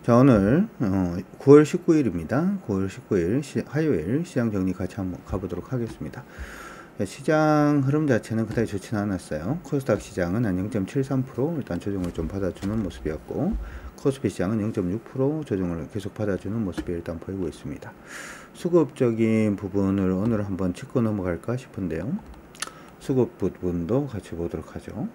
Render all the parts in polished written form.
자, 오늘 9월 19일입니다. 9월 19일 화요일 시장 정리 같이 한번 가보도록 하겠습니다. 자, 시장 흐름 자체는 그다지 좋지는 않았어요. 코스닥 시장은 한 0.73% 일단 조정을 좀 받아주는 모습이었고, 코스피 시장은 0.6% 조정을 계속 받아주는 모습이 일단 보이고 있습니다. 수급적인 부분을 오늘 한번 짚고 넘어갈까 싶은데요. 수급 부분도 같이 보도록 하죠.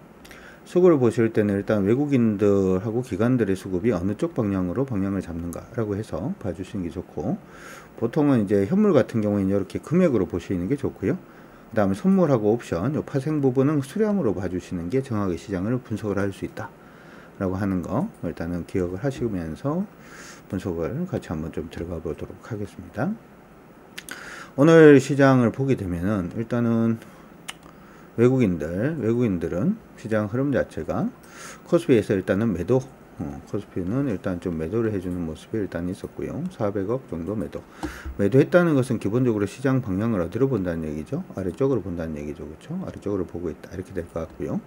수급을 보실 때는 일단 외국인들하고 기관들의 수급이 어느 쪽 방향으로 방향을 잡는가라고 해서 봐주시는 게 좋고, 보통은 이제 현물 같은 경우에는 이렇게 금액으로 보시는 게 좋고요. 그 다음에 선물하고 옵션, 요 파생 부분은 수량으로 봐주시는 게 정확하게 시장을 분석을 할 수 있다 라고 하는 거 일단은 기억을 하시면서 분석을 같이 한번 좀 들어가 보도록 하겠습니다. 오늘 시장을 보게 되면은 일단은 외국인들은 시장 흐름 자체가 코스피에서 일단은 매도, 코스피는 일단 좀 매도를 해주는 모습이 일단 있었고요. 400억 정도 매도했다는 것은 기본적으로 시장 방향을 어디로 본다는 얘기죠? 아래쪽으로 본다는 얘기죠. 그렇죠? 아래쪽으로 보고 있다. 이렇게 될 것 같고요.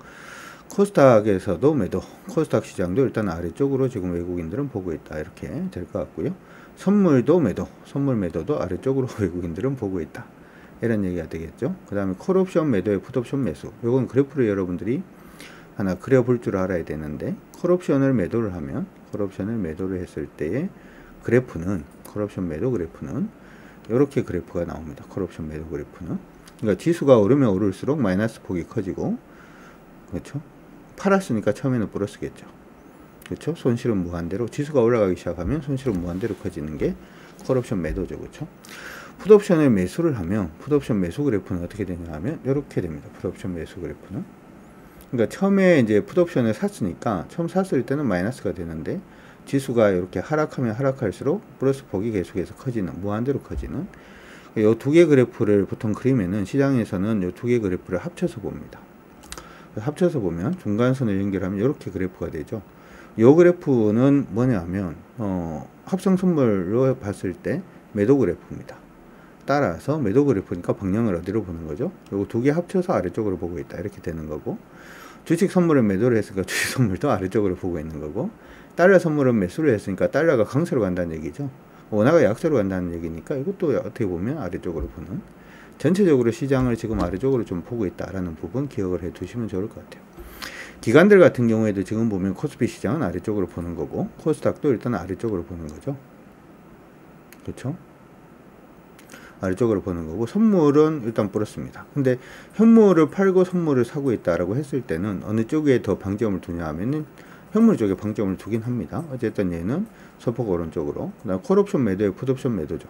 코스닥에서도 매도, 코스닥 시장도 일단 아래쪽으로 지금 외국인들은 보고 있다. 이렇게 될 것 같고요. 선물도 매도, 선물 매도도 아래쪽으로 외국인들은 보고 있다. 이런 얘기가 되겠죠. 그 다음에 콜옵션 매도에 풋옵션 매수. 요건 그래프를 여러분들이 하나 그려볼 줄 알아야 되는데, 콜옵션을 매도를 하면, 콜옵션을 매도를 했을 때의 그래프는, 콜옵션 매도 그래프는 이렇게 그래프가 나옵니다. 콜옵션 매도 그래프는. 그러니까 지수가 오르면 오를수록 마이너스 폭이 커지고, 그렇죠? 팔았으니까 처음에는 플러스겠죠. 그렇죠? 손실은 무한대로, 지수가 올라가기 시작하면 손실은 무한대로 커지는 게 콜옵션 매도죠. 그렇죠? 풋옵션을 매수를 하면 풋옵션 매수 그래프는 어떻게 되냐 하면 이렇게 됩니다. 풋옵션 매수 그래프는. 그러니까 처음에 이제 풋옵션을 샀으니까 처음 샀을 때는 마이너스가 되는데, 지수가 이렇게 하락하면 하락할수록 플러스 폭이 계속해서 커지는, 무한대로 커지는, 이 두 개 그래프를 보통 그리면은 시장에서는 이 두 개 그래프를 합쳐서 봅니다. 합쳐서 보면 중간선을 연결하면 이렇게 그래프가 되죠. 이 그래프는 뭐냐 하면 합성 선물로 봤을 때 매도 그래프입니다. 따라서 매도 그래프니까 방향을 어디로 보는 거죠? 요거 두 개 합쳐서 아래쪽으로 보고 있다. 이렇게 되는 거고, 주식 선물은 매도를 했으니까 주식 선물도 아래쪽으로 보고 있는 거고, 달러 선물은 매수를 했으니까 달러가 강세로 간다는 얘기죠. 원화가 약세로 간다는 얘기니까 이것도 어떻게 보면 아래쪽으로 보는, 전체적으로 시장을 지금 아래쪽으로 좀 보고 있다라는 부분 기억을 해 두시면 좋을 것 같아요. 기관들 같은 경우에도 지금 보면 코스피 시장은 아래쪽으로 보는 거고, 코스닥도 일단 아래쪽으로 보는 거죠. 그렇죠? 아래쪽으로 보는 거고, 선물은 일단 플러스입니다. 근데 현물을 팔고 선물을 사고 있다라고 했을 때는 어느 쪽에 더 방점을 두냐 하면은 현물 쪽에 방점을 두긴 합니다. 어쨌든 얘는 소폭 오른쪽으로. 그다음 콜옵션 매도에 풋옵션 매도죠.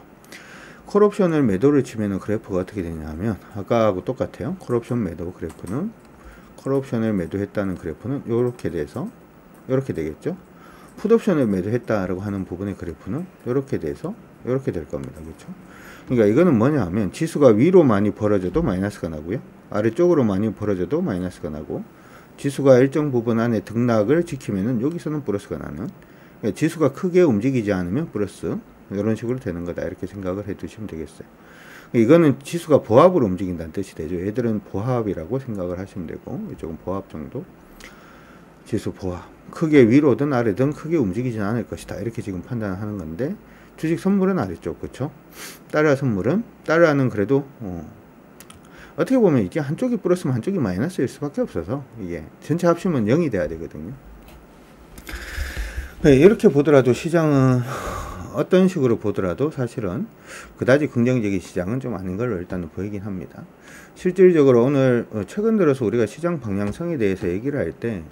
콜옵션을 매도를 치면은 그래프가 어떻게 되냐 하면 아까하고 똑같아요. 콜옵션 매도 그래프는, 콜옵션을 매도했다는 그래프는 이렇게 돼서 이렇게 되겠죠. 풋옵션을 매도했다라고 하는 부분의 그래프는 이렇게 돼서 이렇게 될 겁니다. 그렇죠? 그러니까 이거는 뭐냐 하면 지수가 위로 많이 벌어져도 마이너스가 나고요, 아래쪽으로 많이 벌어져도 마이너스가 나고, 지수가 일정 부분 안에 등락을 지키면은 여기서는 플러스가 나는, 그러니까 지수가 크게 움직이지 않으면 플러스, 이런 식으로 되는 거다. 이렇게 생각을 해 두시면 되겠어요. 이거는 지수가 보합으로 움직인다는 뜻이 되죠. 얘들은 보합이라고 생각을 하시면 되고, 이쪽은 보합 정도. 지수 보합. 크게 위로든 아래든 크게 움직이진 않을 것이다. 이렇게 지금 판단하는 건데, 주식 선물은 아래쪽, 그쵸? 달러 선물은, 달러는 그래도 어떻게 보면 이게 한쪽이 플러스면 한쪽이 마이너스일 수밖에 없어서 이게 전체 합치면 0이 돼야 되거든요. 네, 이렇게 보더라도 시장은 어떤 식으로 보더라도 사실은 그다지 긍정적인 시장은 좀 아닌 걸로 일단은 보이긴 합니다. 실질적으로 오늘 최근 들어서 우리가 시장 방향성에 대해서 얘기를 할 때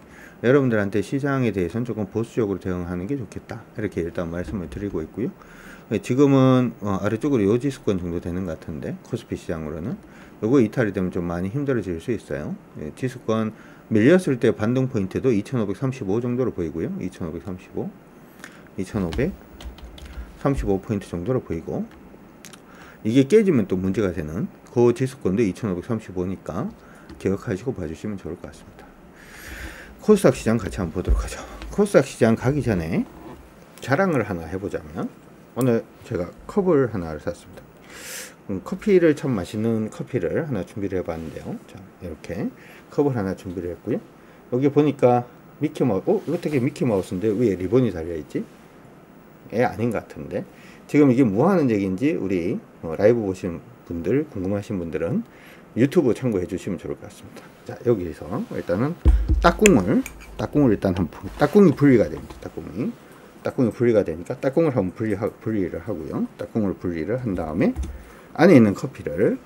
여러분들한테 시장에 대해서는 조금 보수적으로 대응하는 게 좋겠다, 이렇게 일단 말씀을 드리고 있고요. 지금은 아래쪽으로 요지수권 정도 되는 것 같은데, 코스피 시장으로는 요거 이탈이 되면 좀 많이 힘들어질 수 있어요. 지수권 밀렸을 때 반등 포인트도 2535 정도로 보이고요. 2535포인트 정도로 보이고, 이게 깨지면 또 문제가 되는 그 지수권도 2535니까 기억하시고 봐주시면 좋을 것 같습니다. 코스닥 시장 같이 한번 보도록 하죠. 코스닥 시장 가기 전에 자랑을 하나 해보자면, 오늘 제가 컵을 하나를 샀습니다. 커피를 참 맛있는 커피를 하나 준비를 해봤는데요. 자, 이렇게 컵을 하나 준비를 했고요. 여기 보니까 미키마우스, 이거 되게 미키마우스인데 왜 리본이 달려있지? 아닌 것 같은데, 지금 이게 뭐 하는 얘기인지 우리 라이브 보신 분들, 궁금하신 분들은 유튜브 참고해 주시면 좋을 것 같습니다. 자, 여기서 일단은 딱궁을 일단 한번, 딱궁이 분리가 됩니다. 딱궁이 분리가 되니까 딱궁을 한번 분리를 하고요. 딱궁을 분리를 한 다음에 안에 있는 커피를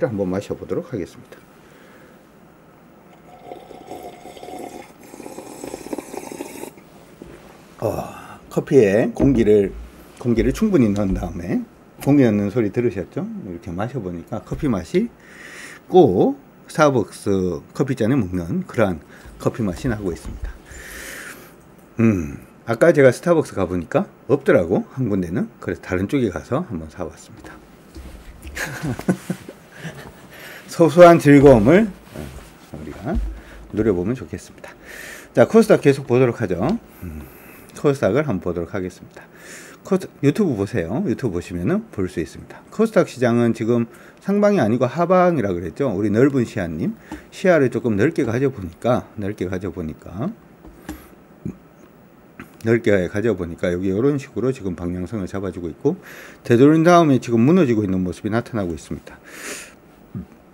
한번 마셔보도록 하겠습니다. 커피에 공기를 충분히 넣은 다음에, 공기 넣는 소리 들으셨죠? 이렇게 마셔보니까 커피 맛이 꼭 스타벅스 커피잔에 먹는 그러한 커피 맛이 나고 있습니다. 아까 제가 스타벅스 가보니까 없더라고, 한 군데는. 그래서 다른 쪽에 가서 한번 사봤습니다. 소소한 즐거움을 우리가 누려보면 좋겠습니다. 자, 코스닥 계속 보도록 하죠. 코스닥을 한번 보도록 하겠습니다. 유튜브 보세요. 유튜브 보시면은 볼 수 있습니다. 코스닥 시장은 지금 상방이 아니고 하방이라 그랬죠. 우리 넓은 시야님, 시야를 조금 넓게 가져보니까 여기 이런 식으로 지금 방향성을 잡아주고 있고, 되돌린 다음에 지금 무너지고 있는 모습이 나타나고 있습니다.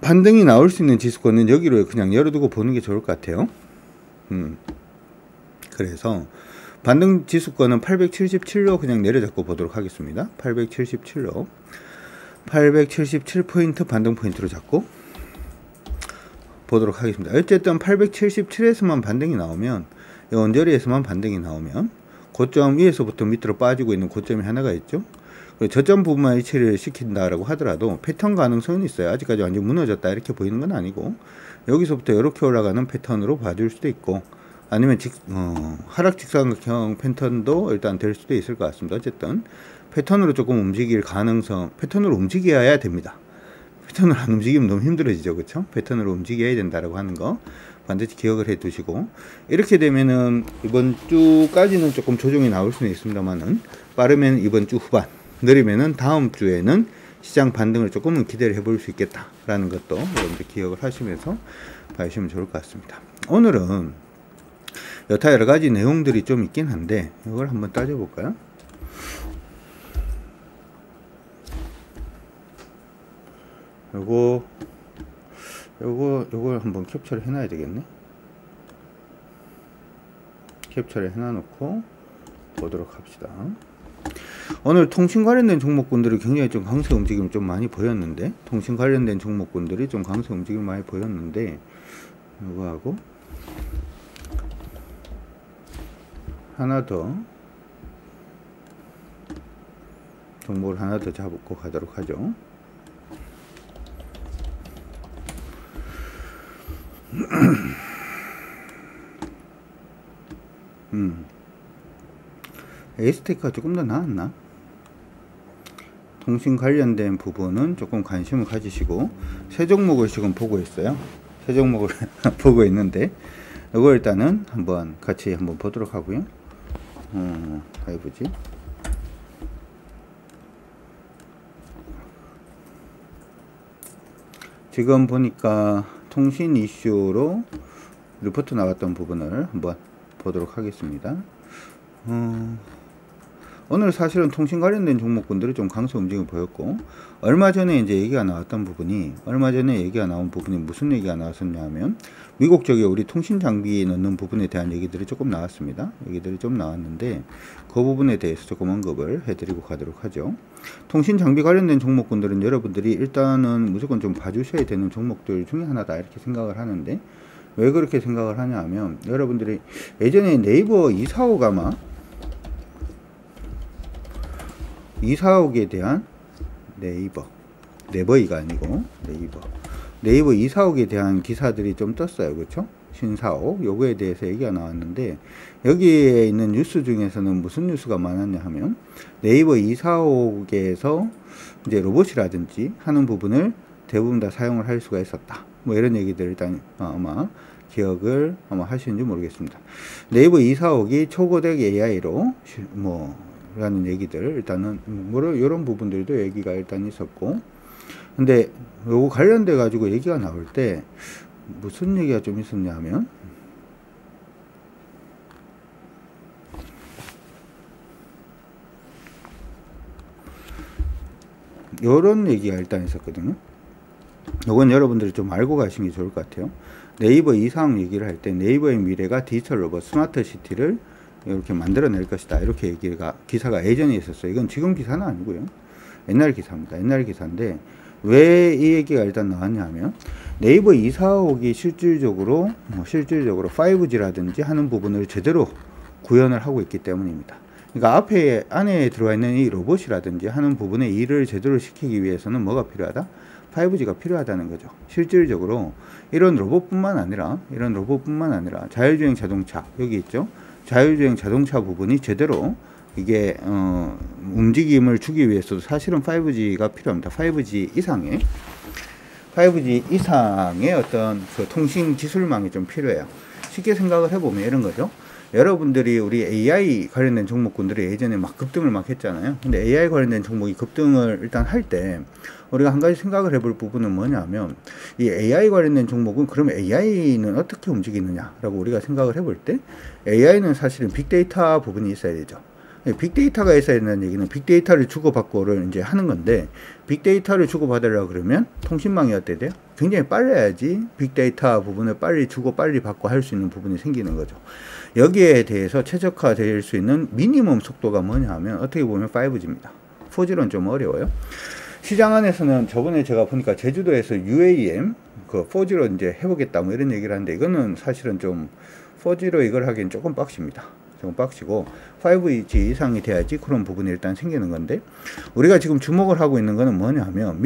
반등이 나올 수 있는 지수권은 여기로 그냥 열어두고 보는 게 좋을 것 같아요. 그래서 반등 지수권은 877로 그냥 내려잡고 보도록 하겠습니다. 877포인트 반등 포인트로 잡고 보도록 하겠습니다. 어쨌든 877에서만 반등이 나오면, 언저리에서만 반등이 나오면, 고점 위에서부터 밑으로 빠지고 있는 고점이 하나가 있죠. 그리고 저점 부분만 일치를 시킨다라고 하더라도 패턴 가능성은 있어요. 아직까지 완전 무너졌다 이렇게 보이는 건 아니고, 여기서부터 이렇게 올라가는 패턴으로 봐줄 수도 있고, 아니면 하락 직사각형 패턴도 일단 될 수도 있을 것 같습니다. 어쨌든 패턴으로 조금 움직일 가능성, 패턴으로 움직여야 됩니다. 패턴으로 안 움직이면 너무 힘들어지죠, 그렇죠? 패턴으로 움직여야 된다라고 하는 거 반드시 기억을 해 두시고, 이렇게 되면은 이번 주까지는 조금 조정이 나올 수는 있습니다만은, 빠르면 이번 주 후반, 느리면은 다음 주에는 시장 반등을 조금은 기대를 해볼 수 있겠다라는 것도 여러분들 기억을 하시면서 봐주시면 좋을 것 같습니다. 오늘은 여타 여러 가지 내용들이 좀 있긴 한데, 이걸 한번 따져볼까요? 요걸 한번 캡처를 해놔야 되겠네. 캡처를 해놔놓고 보도록 합시다. 오늘 통신 관련된 종목군들이 굉장히 좀 강세 움직임을 좀 많이 보였는데, 요거하고 하나 더 종목을 하나 더 잡고 가도록 하죠. 에이스테크가 조금 더 나았나? 통신 관련된 부분은 조금 관심을 가지시고, 세 종목을 지금 보고 있어요. 세 종목을 보고 있는데, 이거 일단은 한번 같이 한번 보도록 하고요. 해보지. 지금 보니까 통신 이슈로 리포트 나왔던 부분을 한번 보도록 하겠습니다. 오늘 사실은 통신 관련된 종목군들이 좀 강세 움직임을 보였고, 얼마 전에 얘기가 나온 부분이 무슨 얘기가 나왔었냐 하면, 미국 쪽에 우리 통신 장비 넣는 부분에 대한 얘기들이 조금 나왔습니다. 얘기들이 좀 나왔는데, 그 부분에 대해서 조금 언급을 해드리고 가도록 하죠. 통신 장비 관련된 종목군들은 여러분들이 일단은 무조건 좀 봐주셔야 되는 종목들 중에 하나다 이렇게 생각을 하는데, 왜 그렇게 생각을 하냐 하면, 여러분들이 예전에 네이버 245가 245에 대한 네이버이가 아니고 네이버 245에 대한 기사들이 좀 떴어요. 그렇죠? 신사옥 요거에 대해서 얘기가 나왔는데, 여기에 있는 뉴스 중에서는 무슨 뉴스가 많았냐 하면, 네이버 245에서 이제 로봇이라든지 하는 부분을 대부분 다 사용을 할 수가 있었다. 뭐 이런 얘기들 일단 아마 기억을 아마 하시는지 모르겠습니다. 네이버 245이 초고대 AI로 라는 얘기들, 일단은 이런 부분들도 얘기가 일단 있었고, 근데 요거 관련돼 가지고 얘기가 나올 때 무슨 얘기가 좀 있었냐 하면, 요런 얘기가 일단 있었거든요. 요건 여러분들이 좀 알고 가시는 게 좋을 것 같아요. 네이버 이상 얘기를 할 때 네이버의 미래가 디지털 로봇 스마트 시티를 이렇게 만들어낼 것이다. 이렇게 얘기가 기사가 예전에 있었어요. 이건 지금 기사는 아니고요. 옛날 기사입니다. 옛날 기사인데 왜 이 얘기가 일단 나왔냐면 네이버 이사옥이 실질적으로 5G라든지 하는 부분을 제대로 구현을 하고 있기 때문입니다. 그러니까 안에 들어와 있는 이 로봇이라든지 하는 부분의 일을 제대로 시키기 위해서는 뭐가 필요하다? 5G가 필요하다는 거죠. 실질적으로 이런 로봇뿐만 아니라 자율주행 자동차 여기 있죠. 자율주행 자동차 부분이 제대로 이게 움직임을 주기 위해서도 사실은 5G가 필요합니다. 5G 이상의 어떤 그 통신 기술망이 좀 필요해요. 쉽게 생각을 해보면 이런 거죠. 여러분들이 우리 AI 관련된 종목군들이 예전에 막 급등을 막 했잖아요. 근데 AI 관련된 종목이 급등을 일단 할 때 우리가 한 가지 생각을 해볼 부분은 뭐냐면 이 AI 관련된 종목은 그러면 AI는 어떻게 움직이느냐라고 우리가 생각을 해볼 때 AI는 사실은 빅데이터 부분이 있어야 되죠. 빅데이터가 있어야 된다는 얘기는 빅데이터를 주고받고를 이제 하는 건데 빅데이터를 주고받으려고 그러면 통신망이 어때야 돼요? 굉장히 빨라야지 빅데이터 부분을 빨리 주고 빨리 받고 할 수 있는 부분이 생기는 거죠. 여기에 대해서 최적화될 수 있는 미니멈 속도가 뭐냐 하면 어떻게 보면 5G입니다. 4G는 좀 어려워요. 시장 안에서는 저번에 제가 보니까 제주도에서 UAM 그 4G로 이제 해보겠다 뭐 이런 얘기를 하는데 이거는 사실은 좀 4G로 이걸 하기엔 조금 빡십니다. 좀 빡치고 5G 이상이 돼야지 그런 부분이 일단 생기는 건데 우리가 지금 주목을 하고 있는 거는 뭐냐 하면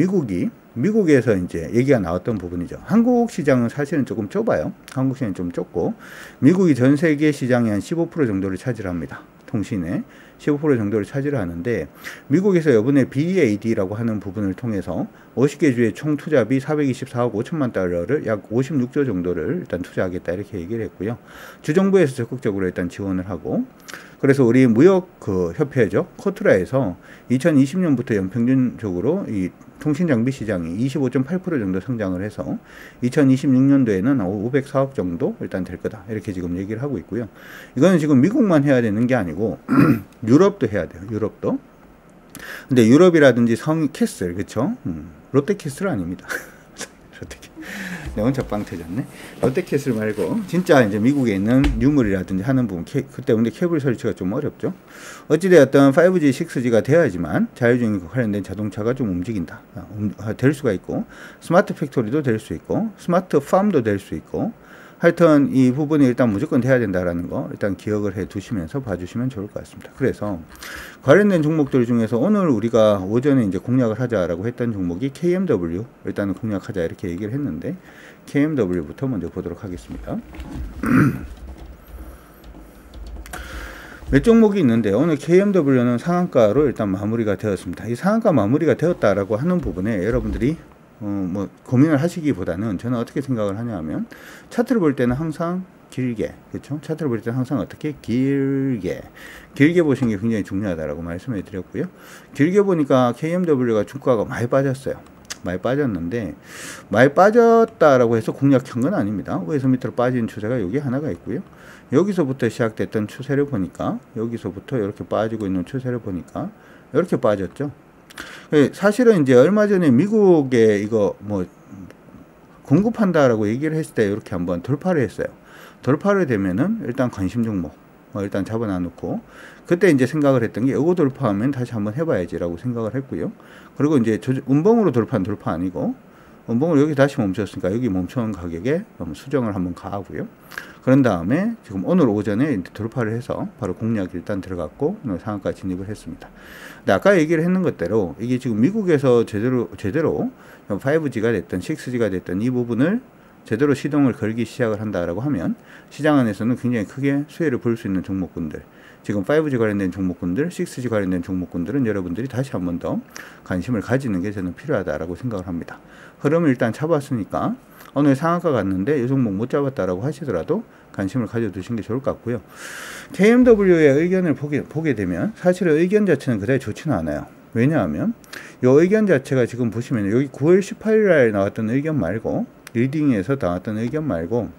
미국에서 이제 얘기가 나왔던 부분이죠. 한국 시장은 사실은 조금 좁아요. 한국 시장이 좀 좁고 미국이 전 세계 시장의 한 15% 정도를 차지합니다. 통신에 15% 정도를 차지를 하는데 미국에서 이번에 BEAD라고 하는 부분을 통해서 50개 주의 총 투자비 424억 5천만 달러를 약 56조 정도를 일단 투자하겠다 이렇게 얘기를 했고요. 주정부에서 적극적으로 일단 지원을 하고 그래서 우리 무역 그 협회죠. 코트라에서 2020년부터 연평균적으로 이 통신 장비 시장이 25.8% 정도 성장을 해서 2026년도에는 504억 정도 일단 될 거다. 이렇게 지금 얘기를 하고 있고요. 이거는 지금 미국만 해야 되는 게 아니고 유럽도 해야 돼요. 유럽도. 근데 유럽이라든지 캐슬, 그쵸? 롯데캐슬 아닙니다. 네, 혼자 빵 터졌네. 롯데캐슬 말고 진짜 이제 미국에 있는 유물이라든지 하는 부분 그때 근데 케이블 설치가 좀 어렵죠. 어찌되었든 5G, 6G가 돼야지만 자율주행 관련된 자동차가 좀 움직인다. 될 수가 있고 스마트 팩토리도 될 수 있고 스마트 팜도 될 수 있고 하여튼 이 부분이 일단 무조건 돼야 된다라는 거 일단 기억을 해 두시면서 봐주시면 좋을 것 같습니다. 그래서 관련된 종목들 중에서 오늘 우리가 오전에 이제 공략을 하자라고 했던 종목이 KMW 일단은 공략하자 이렇게 얘기를 했는데 KMW부터 먼저 보도록 하겠습니다. 몇 종목이 있는데 오늘 KMW는 상한가로 일단 마무리가 되었습니다. 이 상한가 마무리가 되었다라고 하는 부분에 여러분들이 뭐 고민을 하시기보다는 저는 어떻게 생각을 하냐 하면 차트를 볼 때는 항상 길게, 그렇죠? 차트를 볼 때는 항상 어떻게 길게 보시는 게 굉장히 중요하다라고 말씀해 드렸고요. 길게 보니까 KMW가 주가가 많이 빠졌어요. 많이 빠졌는데 많이 빠졌다라고 해서 공략한 건 아닙니다. 위에서 밑으로 빠진 추세가 여기 하나가 있고요. 여기서부터 시작됐던 추세를 보니까 여기서부터 이렇게 빠지고 있는 추세를 보니까 이렇게 빠졌죠. 사실은 이제 얼마 전에 미국에 이거 뭐 공급한다라고 얘기를 했을 때 이렇게 한번 돌파를 했어요. 돌파를 되면은 일단 관심 종목 일단 잡아놔놓고 그때 이제 생각을 했던 게 이거 돌파하면 다시 한번 해봐야지라고 생각을 했고요. 그리고 이제 운봉으로 돌파 아니고 운봉을 여기 다시 멈췄으니까 여기 멈춰온 가격에 수정을 한번 가하고요. 그런 다음에 지금 오늘 오전에 돌파를 해서 바로 공략이 일단 들어갔고 오늘 상한가 진입을 했습니다. 근데 아까 얘기를 했는 것대로 이게 지금 미국에서 제대로 5G가 됐든 6G가 됐든 이 부분을 제대로 시동을 걸기 시작을 한다라고 하면 시장 안에서는 굉장히 크게 수혜를 볼 수 있는 종목군들 지금 5G 관련된 종목군들 6G 관련된 종목군들은 여러분들이 다시 한 번 더 관심을 가지는 게 저는 필요하다라고 생각을 합니다. 흐름을 일단 잡았으니까 오늘 상한가 갔는데 이 종목 못 잡았다라고 하시더라도 관심을 가져두신 게 좋을 것 같고요. KMW의 의견을 보게 되면 사실은 의견 자체는 그다지 좋지는 않아요. 왜냐하면 이 의견 자체가 지금 보시면 여기 9월 18일에 나왔던 의견 말고 리딩에서 나왔던 의견 말고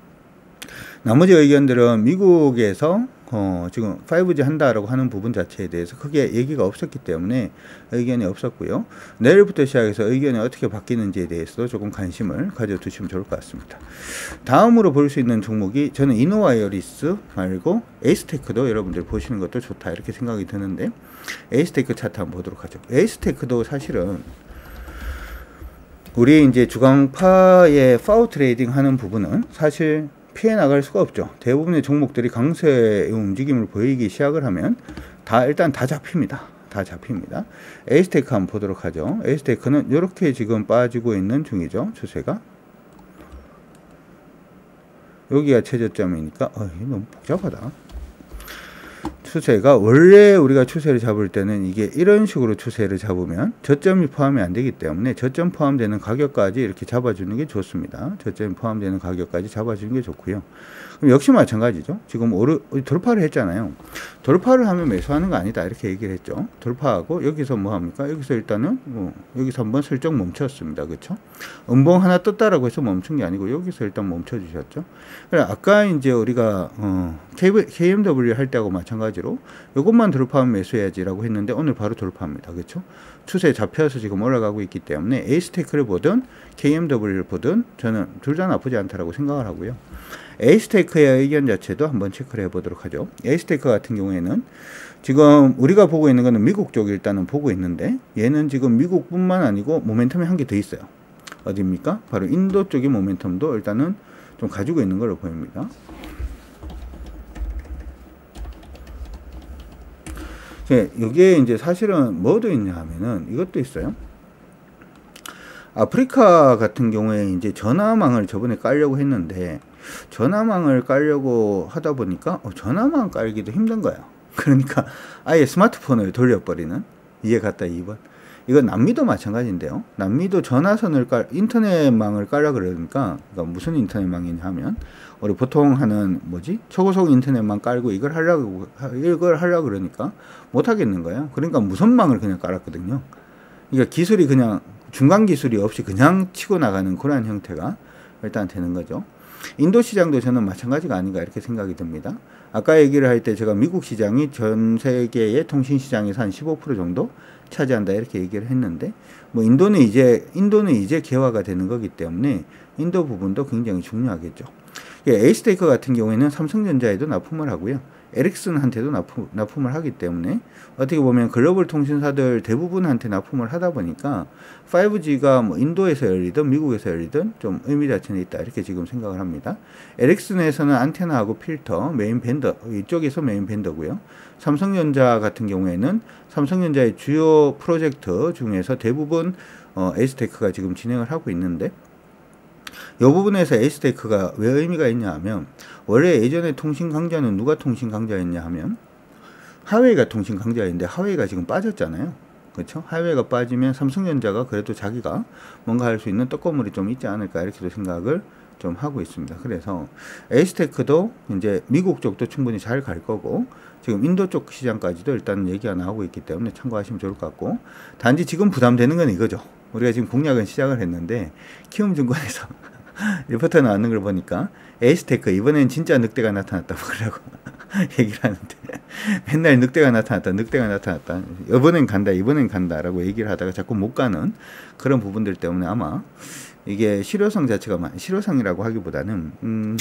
나머지 의견들은 미국에서 지금 5G 한다라고 하는 부분 자체에 대해서 크게 얘기가 없었기 때문에 의견이 없었고요. 내일부터 시작해서 의견이 어떻게 바뀌는지에 대해서도 조금 관심을 가져두시면 좋을 것 같습니다. 다음으로 볼 수 있는 종목이 저는 이노와이어리스 말고 에이스테크도 여러분들 보시는 것도 좋다 이렇게 생각이 드는데 에이스테크 차트 한번 보도록 하죠. 에이스테크도 사실은 우리 이제 주강파의 파워 트레이딩 하는 부분은 사실 피해 나갈 수가 없죠. 대부분의 종목들이 강세의 움직임을 보이기 시작을 하면 일단 다 잡힙니다. 다 잡힙니다. 에이스테크 한번 보도록 하죠. 에이스테크는 이렇게 지금 빠지고 있는 중이죠. 추세가. 여기가 최저점이니까 이게 너무 복잡하다. 추세가 원래 우리가 추세를 잡을 때는 이게 이런 식으로 추세를 잡으면 저점이 포함이 안 되기 때문에 저점 포함되는 가격까지 이렇게 잡아주는 게 좋습니다. 저점이 포함되는 가격까지 잡아주는 게 좋고요. 그럼 역시 마찬가지죠. 지금 돌파를 했잖아요. 돌파를 하면 매수하는 거 아니다 이렇게 얘기를 했죠. 돌파하고 여기서 뭐 합니까? 여기서 일단은 여기서 한번 슬쩍 멈췄습니다. 그렇죠? 음봉 하나 떴다라고 해서 멈춘 게 아니고 여기서 일단 멈춰 주셨죠. 아까 이제 우리가 KMW 할 때하고 마찬가지로 이것만 돌파하면 매수해야지라고 했는데 오늘 바로 돌파합니다. 그렇죠? 추세에 잡혀서 지금 올라가고 있기 때문에 에이스테크를 보든 KMW를 보든 저는 둘 다 나쁘지 않다라고 생각을 하고요. 에이스테크의 의견 자체도 한번 체크를 해보도록 하죠. 에이스테크 같은 경우에는 지금 우리가 보고 있는 거는 미국 쪽 일단은 보고 있는데 얘는 지금 미국뿐만 아니고 모멘텀이 한 개 더 있어요. 어디입니까? 바로 인도 쪽의 모멘텀도 일단은 좀 가지고 있는 걸로 보입니다. 이게 이제 사실은 뭐도 있냐 하면은 이것도 있어요. 아프리카 같은 경우에 이제 전화망을 저번에 깔려고 했는데 전화망을 깔려고 하다 보니까 전화망 깔기도 힘든 거예요. 그러니까 아예 스마트폰을 돌려버리는 이해 갔다 2번. 이건 남미도 마찬가지인데요. 남미도 전화선을 인터넷망을 깔려 그러니까 무슨 인터넷망이냐 하면 우리 보통 하는 초고속 인터넷망 깔고 이걸 하려고 그러니까 못 하겠는 거예요. 그러니까 무선망을 그냥 깔았거든요. 그러니까 기술이 그냥 중간 기술이 없이 그냥 치고 나가는 그런 형태가 일단 되는 거죠. 인도 시장도 저는 마찬가지가 아닌가 이렇게 생각이 듭니다. 아까 얘기를 할 때 제가 미국 시장이 전 세계의 통신 시장에서 한 15% 정도 차지한다 이렇게 얘기를 했는데 인도는 이제 개화가 되는 거기 때문에 인도 부분도 굉장히 중요하겠죠. 에이스테이크 같은 경우에는 삼성전자에도 납품을 하고요. 에릭슨한테도 납품을 하기 때문에 어떻게 보면 글로벌 통신사들 대부분한테 납품을 하다 보니까 5G가 인도에서 열리든 미국에서 열리든 좀 의미 자체는 있다 이렇게 지금 생각을 합니다. 에릭슨에서는 안테나하고 필터 메인 벤더 이쪽에서 메인 벤더고요. 삼성전자 같은 경우에는 삼성전자의 주요 프로젝트 중에서 대부분 에이스테이크가 지금 진행을 하고 있는데 이 부분에서 에이스테이크가 왜 의미가 있냐 하면 원래 예전에 통신 강자는 누가 통신 강자였냐 하면 하웨이가 통신 강자였는데 하웨이가 지금 빠졌잖아요. 그렇죠? 하웨이가 빠지면 삼성전자가 그래도 자기가 뭔가 할 수 있는 떡고물이 좀 있지 않을까 이렇게도 생각을 좀 하고 있습니다. 그래서 에이스테이크도 이제 미국 쪽도 충분히 잘 갈 거고 지금 인도 쪽 시장까지도 일단 얘기가 나오고 있기 때문에 참고하시면 좋을 것 같고 단지 지금 부담되는 건 이거죠. 우리가 지금 공략은 시작을 했는데 키움증권에서 리포터 나왔는 걸 보니까 에이스테크 이번엔 진짜 늑대가 나타났다 그러고 얘기를 하는데 맨날 늑대가 나타났다 이번엔 간다 라고 얘기를 하다가 자꾸 못 가는 그런 부분들 때문에 아마 이게 실효성 자체가 실효성이라고 하기보다는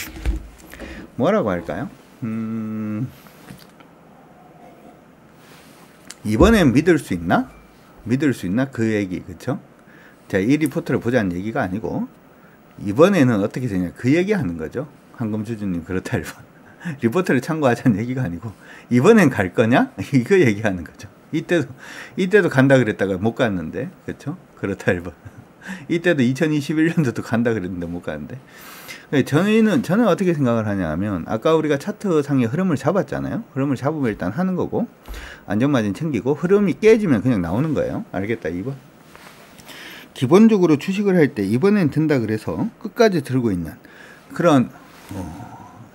뭐라고 할까요? 이번엔 믿을 수 있나 그 얘기 그쵸? 자, 이 리포트를 보자는 얘기가 아니고 이번에는 어떻게 되냐 그 얘기하는 거죠. 황금주주님 그렇다 1번 리포트를 참고하자는 얘기가 아니고 이번엔 갈 거냐 이거 얘기하는 거죠. 이때도 간다 그랬다가 못 갔는데 그렇죠? 그렇다 1번 이때도 2021년도도 간다 그랬는데 못 갔는데 저는 어떻게 생각을 하냐 하면 아까 우리가 차트상의 흐름을 잡았잖아요. 흐름을 잡으면 일단 하는 거고 안전마진 챙기고 흐름이 깨지면 그냥 나오는 거예요. 알겠다 2번 기본적으로 주식을 할 때 이번엔 든다 그래서 끝까지 들고 있는 그런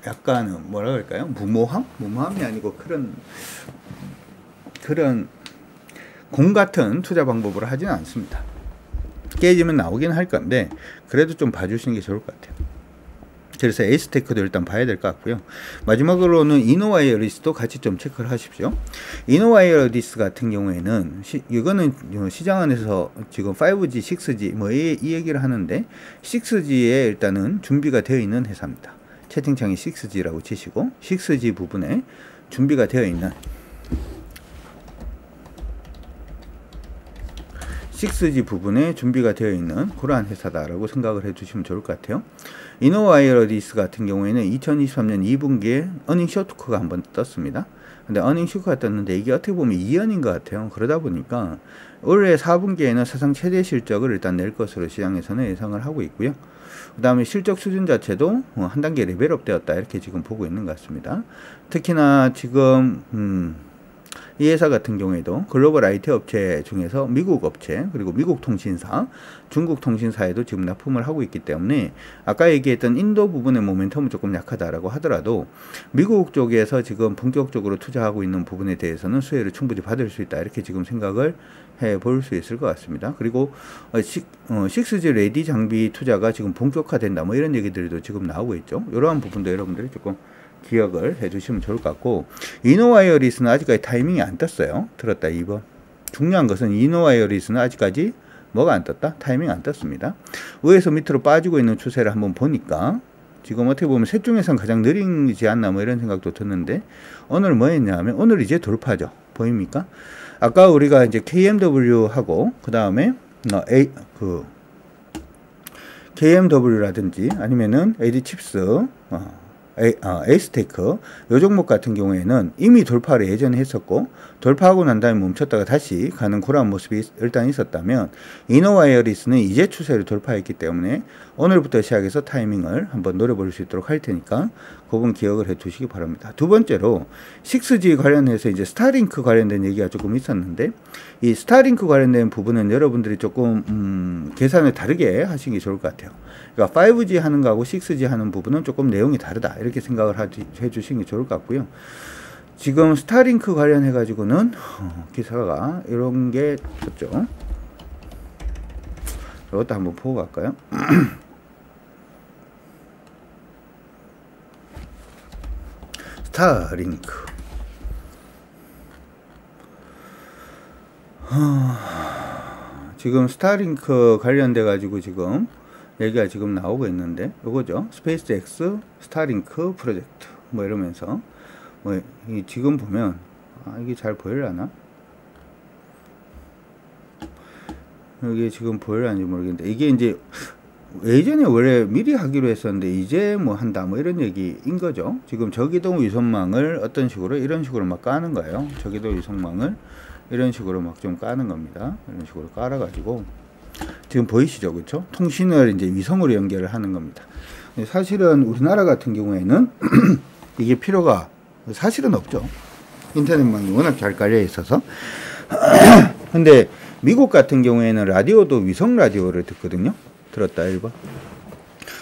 약간은 뭐라 그럴까요? 무모함이 아니고 그런 공 같은 투자 방법으로 하지는 않습니다. 깨지면 나오긴 할 건데 그래도 좀 봐주시는 게 좋을 것 같아요. 그래서 에이스테크도 일단 봐야 될 것 같고요. 마지막으로는 이노와이어리스도 같이 좀 체크를 하십시오. 이노와이어리스 같은 경우에는 이거는 시장 안에서 지금 5G, 6G 뭐 이 얘기를 하는데 6G에 일단은 준비가 되어 있는 회사입니다. 채팅창에 6G라고 치시고 6G 부분에 준비가 되어 있는 6G 부분에 준비가 되어 있는 그러한 회사다라고 생각을 해주시면 좋을 것 같아요. 이노와이어리스 같은 경우에는 2023년 2분기에 어닝 쇼트코가 한번 떴습니다. 근데 어닝 쇼트코가 떴는데 이게 어떻게 보면 2연인 것 같아요. 그러다 보니까 올해 4분기에는 사상 최대 실적을 일단 낼 것으로 시장에서는 예상을 하고 있고요. 그 다음에 실적 수준 자체도 한 단계 레벨업 되었다 이렇게 지금 보고 있는 것 같습니다. 특히나 지금 이 회사 같은 경우에도 글로벌 IT 업체 중에서 미국 업체 그리고 미국 통신사, 중국 통신사에도 지금 납품을 하고 있기 때문에 아까 얘기했던 인도 부분의 모멘텀은 조금 약하다라고 하더라도 미국 쪽에서 지금 본격적으로 투자하고 있는 부분에 대해서는 수혜를 충분히 받을 수 있다 이렇게 지금 생각을 해볼 수 있을 것 같습니다. 그리고 6G 레디 장비 투자가 지금 본격화된다 뭐 이런 얘기들도 지금 나오고 있죠. 이러한 부분도 여러분들이 조금 기억을 해주시면 좋을 것 같고, 이노와이어리스는 아직까지 타이밍이 안 떴어요. 들었다 2번. 중요한 것은 이노와이어리스는 아직까지 뭐가 안 떴다? 타이밍 안 떴습니다. 위에서 밑으로 빠지고 있는 추세를 한번 보니까 지금 어떻게 보면 셋 중에서는 가장 느리지 않나 뭐 이런 생각도 드는데, 오늘 뭐 했냐면 오늘 이제 돌파죠. 보입니까? 아까 우리가 이제 KMW하고 그 다음에 KMW라든지 아니면은 AD칩스 에이스테크 요 종목 같은 경우에는 이미 돌파를 예전에 했었고 돌파하고 난 다음에 멈췄다가 다시 가는 그런 모습이 일단 있었다면, 이노와이어리스는 이제 추세를 돌파했기 때문에 오늘부터 시작해서 타이밍을 한번 노려볼 수 있도록 할 테니까 그 부분 기억을 해 두시기 바랍니다. 두 번째로 6G 관련해서 이제 스타링크 관련된 얘기가 조금 있었는데, 이 스타링크 관련된 부분은 여러분들이 조금 계산을 다르게 하시는 게 좋을 것 같아요. 그러니까 5G 하는 거하고 6G 하는 부분은 조금 내용이 다르다 이렇게 생각을 해 주시는 게 좋을 것 같고요. 지금 스타링크 관련해 가지고는 기사가 이런 게 떴죠. 이것도 한번 보고 갈까요? 스타링크 지금 스타링크 관련돼 가지고 지금 얘기가 지금 나오고 있는데, 요거죠. 스페이스X 스타링크 프로젝트 뭐 이러면서 뭐 지금 보면 이게 잘 보이려나? 이게 지금 보이려는지 모르겠는데, 이게 이제 예전에 원래 미리 하기로 했었는데 이제 뭐 한다 뭐 이런 얘기인 거죠. 지금 저기도 위성망을 어떤 식으로 이런 식으로 막 까는 거예요. 저기도 위성망을 이런 식으로 막 좀 까는 겁니다. 이런 식으로 깔아 가지고 지금 보이시죠? 그렇죠? 통신을 이제 위성으로 연결을 하는 겁니다. 사실은 우리나라 같은 경우에는 이게 필요가 사실은 없죠. 인터넷망이 워낙 잘 깔려 있어서. 근데 미국 같은 경우에는 라디오도 위성 라디오를 듣거든요. 들었다 1번.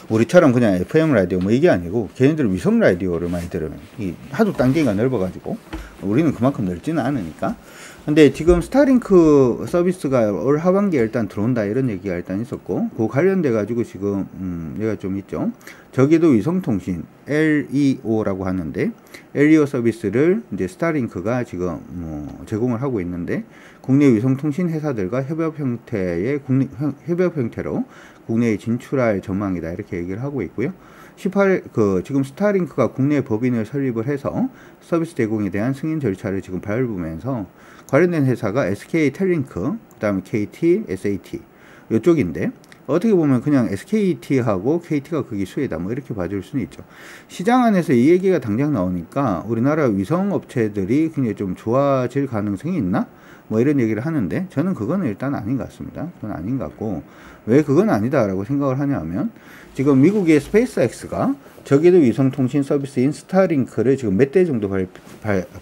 우리처럼 그냥 FM 라디오 뭐 이게 아니고 걔네들 위성 라디오를 많이 들으면 하도 땅덩이가 넓어가지고 우리는 그만큼 넓지는 않으니까. 근데 지금 스타링크 서비스가 올 하반기에 일단 들어온다 이런 얘기가 일단 있었고, 그 관련돼 가지고 지금 얘가 좀 있죠. 저기도 위성통신 LEO라고 하는데, LEO 서비스를 이제 스타링크가 지금 제공을 하고 있는데, 국내 위성통신 회사들과 협업 형태로 국내에 진출할 전망이다 이렇게 얘기를 하고 있고요. 지금 스타링크가 국내 법인을 설립을 해서 서비스 제공에 대한 승인 절차를 지금 밟으면서 관련된 회사가 SK텔링크, 그 다음에 KT, SAT 이쪽인데, 어떻게 보면 그냥 SKT하고 KT가 그게 수혜다 뭐 이렇게 봐줄 수는 있죠. 시장 안에서 이 얘기가 당장 나오니까 우리나라 위성 업체들이 굉장히 좀 좋아질 가능성이 있나? 뭐 이런 얘기를 하는데, 저는 그거는 일단 아닌 것 같습니다. 그건 아닌 것 같고, 왜 그건 아니다라고 생각을 하냐면, 지금 미국의 스페이스X가 저기도 위성통신 서비스인 스타링크를 지금 몇 대 정도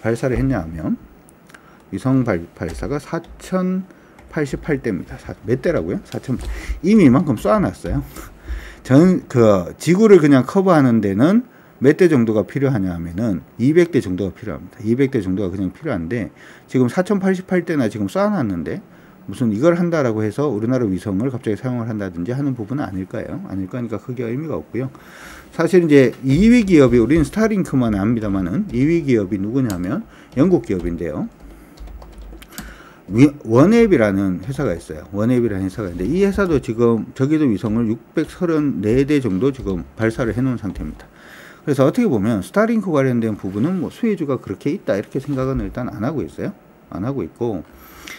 발사를 했냐 하면, 위성 발사가 4088대입니다. 몇 대라고요? 4000. 이미 이만큼 쏴놨어요. 저는 지구를 그냥 커버하는 데는 몇 대 정도가 필요하냐 하면은 200대 정도가 필요합니다. 200대 정도가 그냥 필요한데, 지금 4088대나 지금 쏴놨는데 무슨 이걸 한다라고 해서 우리나라 위성을 갑자기 사용을 한다든지 하는 부분은 아닐 거예요. 아닐 거니까 크게 의미가 없고요. 사실 이제 2위 기업이 우리는 스타링크만 압니다만은 2위 기업이 누구냐면 영국 기업인데요. 원앱이라는 회사가 있어요. 원앱이라는 회사가 있는데 이 회사도 지금 저기도 위성을 634대 정도 지금 발사를 해 놓은 상태입니다. 그래서 어떻게 보면 스타링크 관련된 부분은 뭐 수혜주가 그렇게 있다 이렇게 생각은 일단 안 하고 있어요. 안 하고 있고,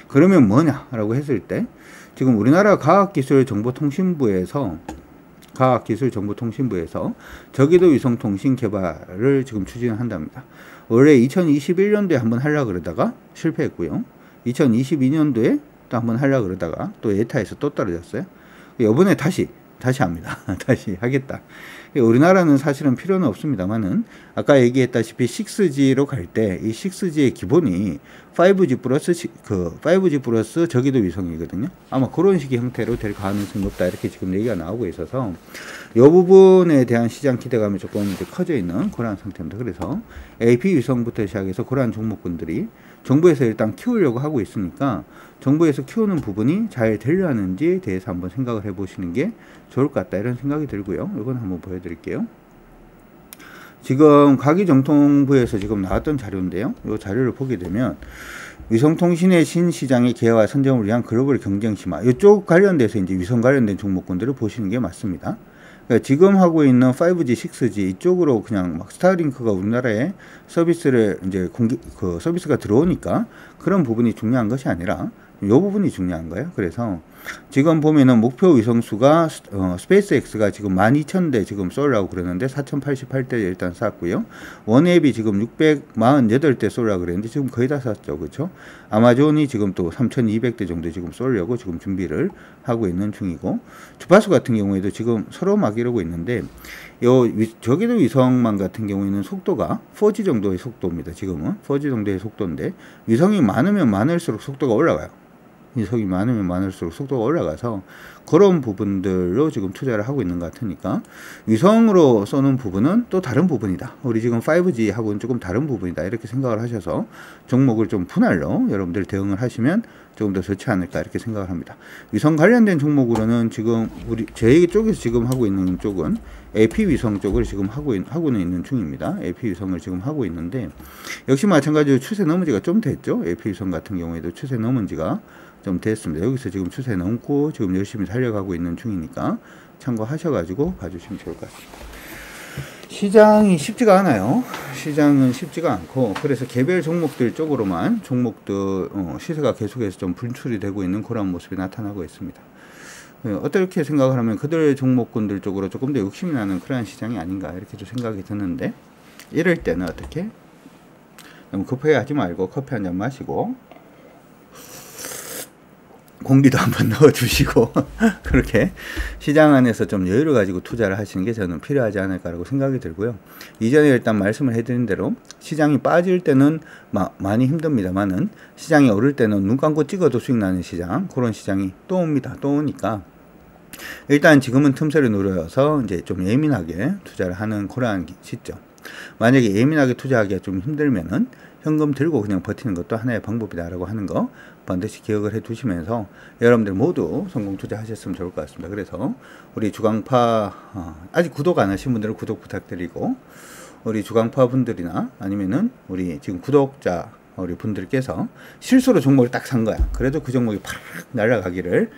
그러면 뭐냐라고 했을 때 지금 우리나라 과학기술정보통신부에서 저기도 위성통신 개발을 지금 추진한답니다. 원래 2021년도에 한번 하려고 그러다가 실패했고요. 2022년도에 또 한번 하려고 그러다가 또 에타에서 또 떨어졌어요. 이번에 다시 합니다. 다시 하겠다. 우리나라는 사실은 필요는 없습니다만은 아까 얘기했다시피 6G로 갈 때 이 6G의 기본이 5G 플러스 저기도 위성이거든요. 아마 그런 식의 형태로 될 가능성이 높다 이렇게 지금 얘기가 나오고 있어서 이 부분에 대한 시장 기대감이 조금 이제 커져 있는 그런 상태입니다. 그래서 AP 위성부터 시작해서 그러한 종목군들이 정부에서 일단 키우려고 하고 있으니까 정부에서 키우는 부분이 잘 되려는지에 대해서 한번 생각을 해보시는 게 좋을 것 같다 이런 생각이 들고요. 이건 한번 보여드릴게요. 지금 과기정통부에서 지금 나왔던 자료인데요. 이 자료를 보게 되면 위성통신의 신시장의 개화와 선점을 위한 글로벌 경쟁 심화, 이쪽 관련돼서 이제 위성 관련된 종목군들을 보시는 게 맞습니다. 그러니까 지금 하고 있는 5G, 6G 이쪽으로 그냥 막 스타링크가 우리나라에 서비스를 이제 서비스가 들어오니까 그런 부분이 중요한 것이 아니라 이 부분이 중요한 거예요. 그래서 지금 보면은 목표 위성수가 스페이스X가 지금 12,000대 지금 쏠라고 그러는데 4,088대 일단 쐈고요. 원앱이 지금 648대 쏠라고 그랬는데 지금 거의 다 쐈죠. 그렇죠? 아마존이 지금 또 3,200대 정도 지금 쏠려고 지금 준비를 하고 있는 중이고, 주파수 같은 경우에도 지금 서로 막 이러고 있는데 저기도 위성만 같은 경우에는 속도가 4G 정도의 속도입니다. 지금은 4G 정도의 속도인데 위성이 많으면 많을수록 속도가 올라가요. 위성이 많으면 많을수록 속도가 올라가서 그런 부분들로 지금 투자를 하고 있는 것 같으니까 위성으로 쏘는 부분은 또 다른 부분이다. 우리 지금 5G하고는 조금 다른 부분이다. 이렇게 생각을 하셔서 종목을 좀 분할로 여러분들 대응을 하시면 조금 더 좋지 않을까 이렇게 생각을 합니다. 위성 관련된 종목으로는 지금 저희 쪽에서 지금 하고 있는 쪽은 AP 위성 쪽을 지금 하고는 있는 중입니다. AP 위성을 지금 하고 있는데 역시 마찬가지로 추세 넘은 지가 좀 됐죠. AP 위성 같은 경우에도 추세 넘은 지가 좀 됐습니다. 여기서 지금 추세 넘고 지금 열심히 달려가고 있는 중이니까 참고하셔가지고 봐주시면 좋을 것 같습니다. 시장이 쉽지가 않아요. 시장은 쉽지가 않고, 그래서 개별 종목들 쪽으로만 시세가 계속해서 좀 분출이 되고 있는 그런 모습이 나타나고 있습니다. 어떻게 생각을 하면 그들 종목군들 쪽으로 조금 더 욕심이 나는 그러한 시장이 아닌가 이렇게도 생각이 드는데, 이럴 때는 어떻게? 너무 급하게 하지 말고 커피 한 잔 마시고 공기도 한번 넣어주시고 그렇게 시장 안에서 좀 여유를 가지고 투자를 하시는 게 저는 필요하지 않을까라고 생각이 들고요. 이전에 일단 말씀을 해드린 대로 시장이 빠질 때는 많이 힘듭니다만은 시장이 오를 때는 눈 감고 찍어도 수익 나는 시장, 그런 시장이 또 옵니다. 또 오니까 일단 지금은 틈새를 노려서 이제 좀 예민하게 투자를 하는 그러한 시점. 만약에 예민하게 투자하기가 좀 힘들면은 현금 들고 그냥 버티는 것도 하나의 방법이다라고 하는 거 반드시 기억을 해 두시면서 여러분들 모두 성공 투자하셨으면 좋을 것 같습니다. 그래서 우리 주강파 아직 구독 안 하신 분들은 구독 부탁드리고, 우리 주강파 분들이나 아니면은 우리 지금 구독자 우리 분들께서 실수로 종목을 딱 산 거야. 그래도 그 종목이 팍 날아가기를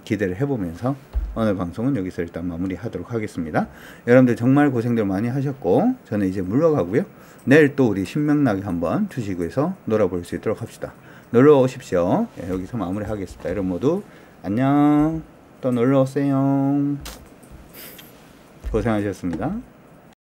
기대를 해보면서 오늘 방송은 여기서 일단 마무리하도록 하겠습니다. 여러분들 정말 고생들 많이 하셨고 저는 이제 물러가고요. 내일 또 우리 신명나게 한번 주식에서 놀아볼 수 있도록 합시다. 놀러 오십시오. 예, 여기서 마무리하겠습니다. 여러분 모두 안녕. 또 놀러 오세요. 고생하셨습니다.